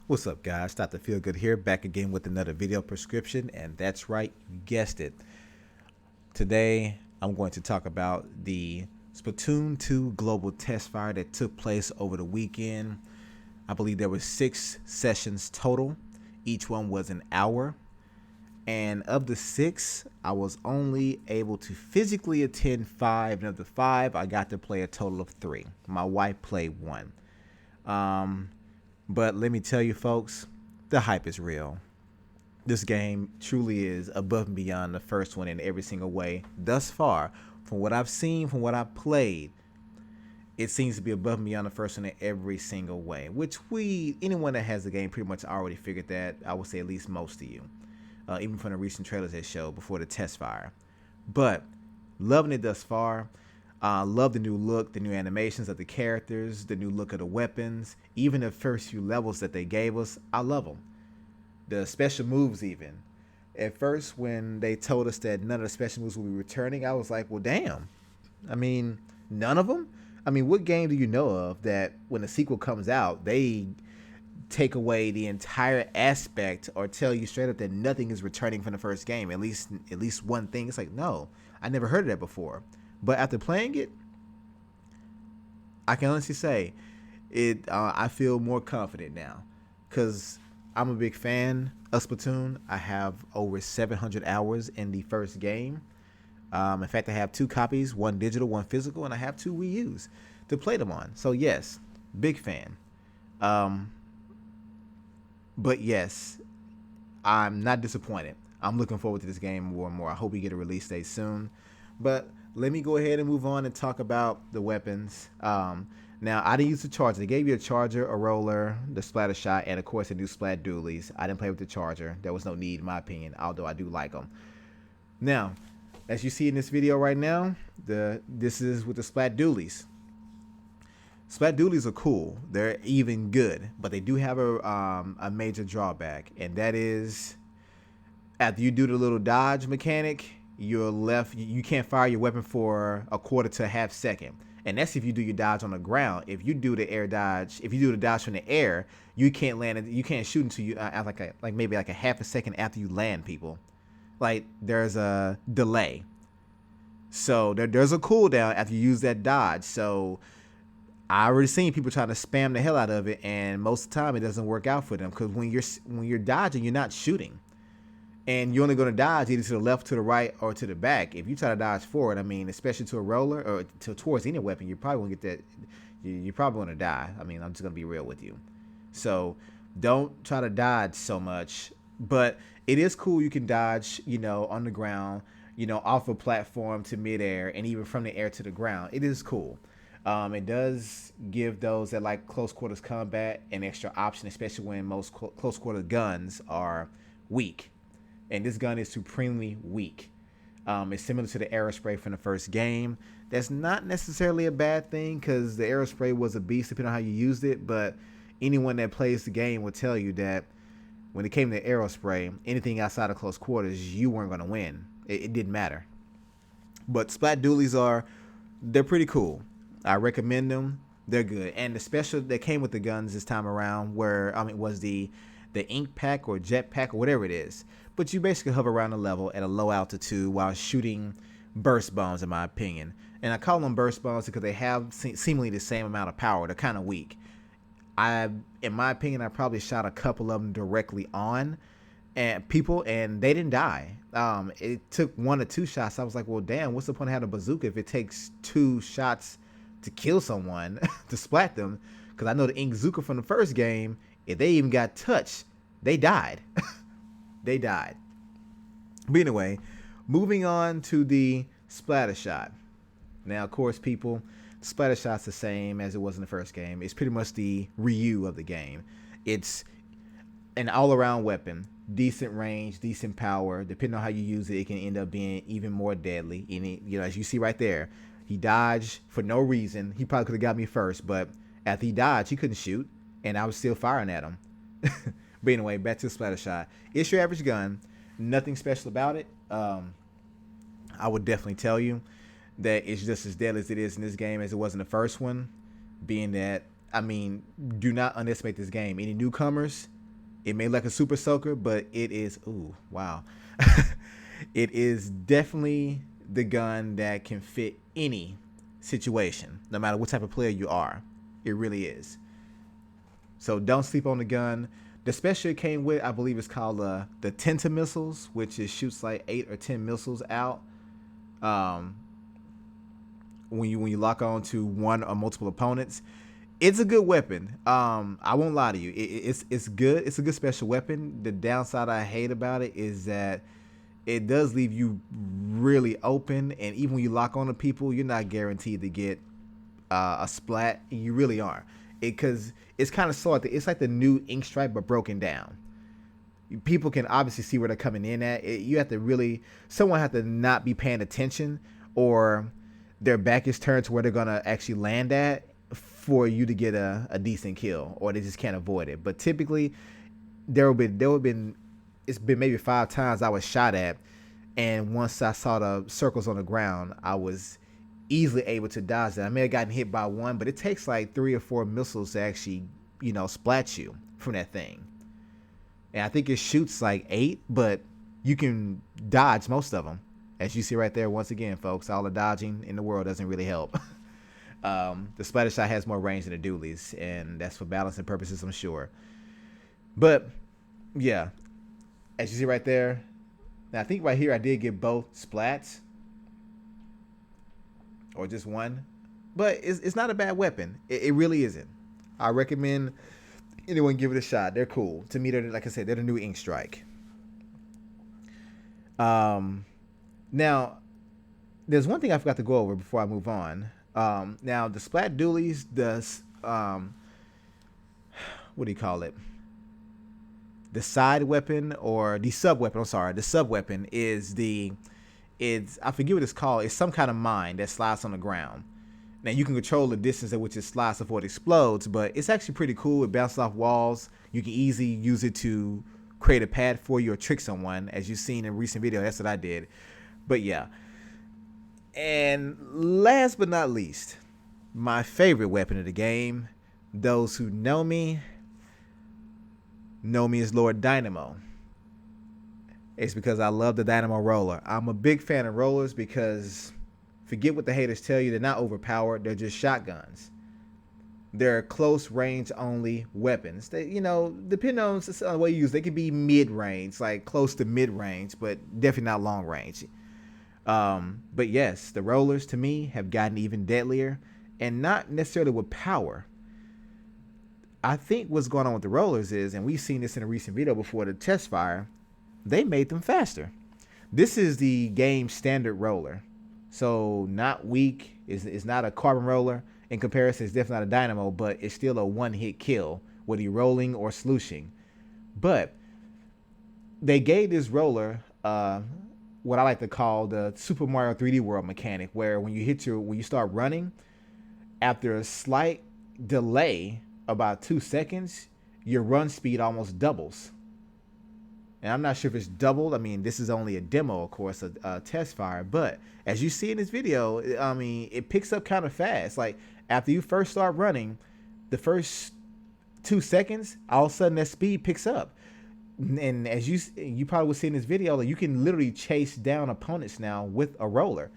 What's up, guys? Dr. Feel Good here, back again with another video prescription, and that's right, you guessed it. Today, I'm going to talk about the Splatoon 2 global test fire that took place over the weekend. I believe there were 6 sessions total. Each one was an hour. And of the 6, I was only able to physically attend 5. And of the 5, I got to play a total of 3. My wife played 1. But let me tell you, folks, the hype is real. This game truly is above and beyond the first one in every single way. Thus far, from what I've seen, from what I've played, it seems to be above and beyond the first one in every single way. Which anyone that has the game pretty much already figured that. I would say at least most of you. Even from the recent trailers they showed before the test fire. But loving it thus far. Love the new look, the new animations of the characters, the new look of the weapons, even the first few levels that they gave us. I love them. The special moves even. At first, when they told us that none of the special moves will be returning, I was like, well, damn. I mean, none of them? I mean, what game do you know of that when the sequel comes out, they take away the entire aspect or tell you straight up that nothing is returning from the first game? At least one thing. It's like, no, I never heard of that before. But after playing it, I can honestly say I feel more confident now, because I'm a big fan of Splatoon. I have over 700 hours in the first game. In fact, I have 2 copies, one digital, one physical, and I have 2 Wii U's to play them on. So yes, big fan. But yes, I'm not disappointed. I'm looking forward to this game more and more. I hope we get a release date soon. But let me go ahead and move on and talk about the weapons. Now, I didn't use the charger. They gave you a charger, a roller, the splatter shot, and of course the new splat dualies. I didn't play with the charger. There was no need, in my opinion, although I do like them. Now, as you see in this video right now, this is with the splat dualies. Splat dualies are cool. They're even good, but they do have a major drawback, and that is after you do the little dodge mechanic, you're left. You can't fire your weapon for a quarter to a half second, and that's if you do your dodge on the ground. If you do the air dodge, if you do the dodge from the air, you can't land it. You can't shoot until you maybe a half a second after you land people. Like there's a delay, so there's a cooldown after you use that dodge. So I already seen people trying to spam the hell out of it, and most of the time it doesn't work out for them, because when you're dodging, you're not shooting. And you're only going to dodge either to the left, to the right, or to the back. If you try to dodge forward, I mean, especially to a roller or towards any weapon, you probably won't get that. You're probably going to die. I mean, I'm just going to be real with you. So don't try to dodge so much. But it is cool. You can dodge, on the ground, off a platform to midair, and even from the air to the ground. It is cool. It does give those that like close quarters combat an extra option, especially when most close quarter guns are weak. And this gun is supremely weak. It's similar to the aerospray from the first game. That's not necessarily a bad thing, because the aerospray was a beast depending on how you used it. But anyone that plays the game will tell you that when it came to aerospray, anything outside of close quarters, you weren't going to win. It didn't matter. But splat dualies they're pretty cool. I recommend them. They're good. And the special that came with the guns this time around, was the ink pack or jet pack or whatever it is. But you basically hover around the level at a low altitude while shooting burst bombs, in my opinion. And I call them burst bombs because they have seemingly the same amount of power. They're kind of weak. In my opinion, I probably shot a couple of them directly on people, and they didn't die. It took 1 or 2 shots. I was like, well, damn, what's the point of having a bazooka if it takes 2 shots to kill someone, to splat them? Because I know the Inkzooka from the first game, if they even got touched, they died. They died. But anyway, moving on to the splatter shot. Now, of course, people, the splatter shot's the same as it was in the first game. It's pretty much the Ryu of the game. It's an all-around weapon, decent range, decent power. Depending on how you use it, it can end up being even more deadly. And as you see right there, he dodged for no reason. He probably could have got me first, but after he dodged, he couldn't shoot, and I was still firing at him. But anyway, back to the splatter shot. It's your average gun. Nothing special about it. I would definitely tell you that it's just as deadly as it is in this game as it was in the first one. Being that, do not underestimate this game. Any newcomers, It may look like a super soaker, but it is, ooh, wow. It is definitely the gun that can fit any situation, no matter what type of player you are. It really is. So don't sleep on the gun. The special it came with, I believe, is called the Tenta missiles, which is shoots like 8 or 10 missiles out. Um, when you lock on to one or multiple opponents, it's a good weapon. I won't lie to you. It's good. It's a good special weapon. The downside I hate about it is that it does leave you really open, and even when you lock on to people, you're not guaranteed to get a splat. You really are, because it's kind of slow. It's like the new ink stripe but broken down. People can obviously see where they're coming in at. You have to really, someone have to not be paying attention, or their back is turned to where they're gonna actually land at for you to get a decent kill, or they just can't avoid it. But typically, there have been it's been maybe 5 times I was shot at, and once I saw the circles on the ground, I was easily able to dodge that. I may have gotten hit by one, but it takes like 3 or 4 missiles to actually, splat you from that thing. And I think it shoots like 8, but you can dodge most of them. As you see right there, once again, folks, all the dodging in the world doesn't really help. The splatter shot has more range than the dualies, and that's for balancing purposes, I'm sure. But yeah, as you see right there, now I think right here I did get both splats, or just one, but it's not a bad weapon. It really isn't. I recommend anyone give it a shot. They're cool. To me, they're, like I said, they're the new ink strike. Now, there's one thing I forgot to go over before I move on. Now, the splat dualies, what do you call it? The side weapon, or the sub weapon. I'm sorry, the sub weapon is I forget what it's called. It's some kind of mine that slides on the ground. Now you can control the distance at which it slides before it explodes, but it's actually pretty cool. It bounces off walls. You can easily use it to create a pad for you or trick someone, as you've seen in a recent video. That's what I did. But yeah. And last but not least, my favorite weapon of the game. Those who know me as Lord Dynamo. It's because I love the Dynamo roller. I'm a big fan of rollers because, forget what the haters tell you, they're not overpowered. They're just shotguns. They're close range only weapons. They, depending on the way you use, they can be mid range, like close to mid range, but definitely not long range. But yes, the rollers to me have gotten even deadlier, and not necessarily with power. I think what's going on with the rollers is, and we've seen this in a recent video before, the Testfire, they made them faster. This is the game standard roller. So not weak, it's not a carbon roller. In comparison, it's definitely not a dynamo, but it's still a one-hit kill, whether you're rolling or slooshing. But they gave this roller what I like to call the Super Mario 3D World mechanic, where when you start running, after a slight delay, about 2 seconds, your run speed almost doubles. And I'm not sure if it's doubled. I mean, this is only a demo, of course, a test fire. But as you see in this video, I mean, it picks up kind of fast. Like, after you first start running, the first 2 seconds, all of a sudden that speed picks up. And as you probably will see in this video, like, you can literally chase down opponents now with a roller.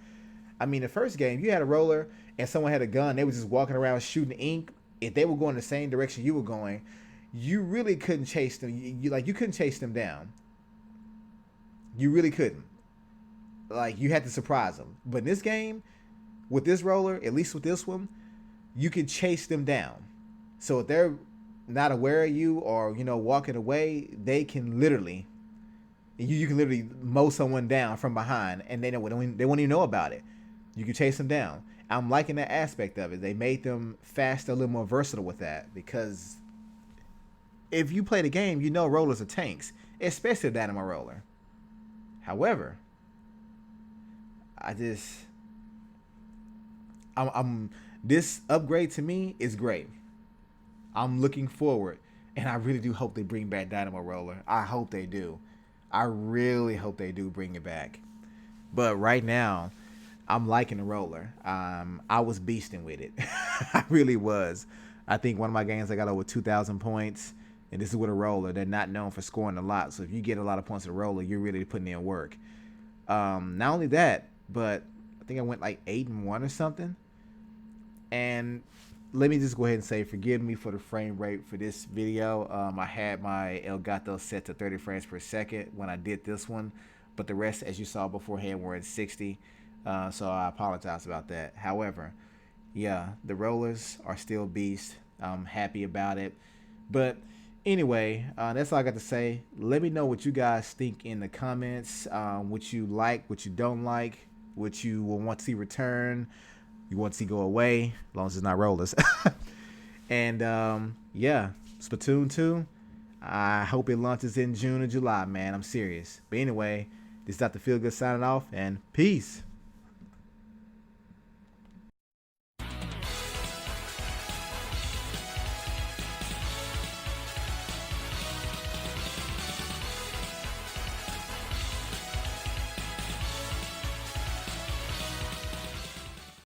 I mean, the first game, you had a roller and someone had a gun. They were just walking around shooting ink. If they were going the same direction you were going, you really couldn't chase them. You couldn't chase them down. You really couldn't. Like, you had to surprise them. But in this game, with this roller, at least with this one, you can chase them down. So if they're not aware of you or, walking away, they can literally, you can literally mow someone down from behind, and they won't even know about it. You can chase them down. I'm liking that aspect of it. They made them faster, a little more versatile with that, because if you play the game, rollers are tanks, especially a dynamo roller. However, this upgrade to me is great. I'm looking forward, and I really do hope they bring back dynamo roller. I hope they do. I really hope they do bring it back. But right now, I'm liking the roller. I was beasting with it. I really was. I think one of my games I got over 2,000 points. And this is with a roller. They're not known for scoring a lot. So if you get a lot of points with a roller, you're really putting in work. Not only that, but I think I went like 8-1 or something. And let me just go ahead and say, forgive me for the frame rate for this video. I had my Elgato set to 30 frames per second when I did this one, but the rest, as you saw beforehand, were at 60. So I apologize about that. However, yeah, the rollers are still beast. I'm happy about it. But anyway, that's all I got to say. Let me know what you guys think in the comments. What you like, what you don't like, what you will want to see return, you want to see go away, as long as it's not rollers. And yeah, Splatoon 2. I hope it launches in June or July, man. I'm serious. But anyway, this is Dr. Feelgood signing off, and peace.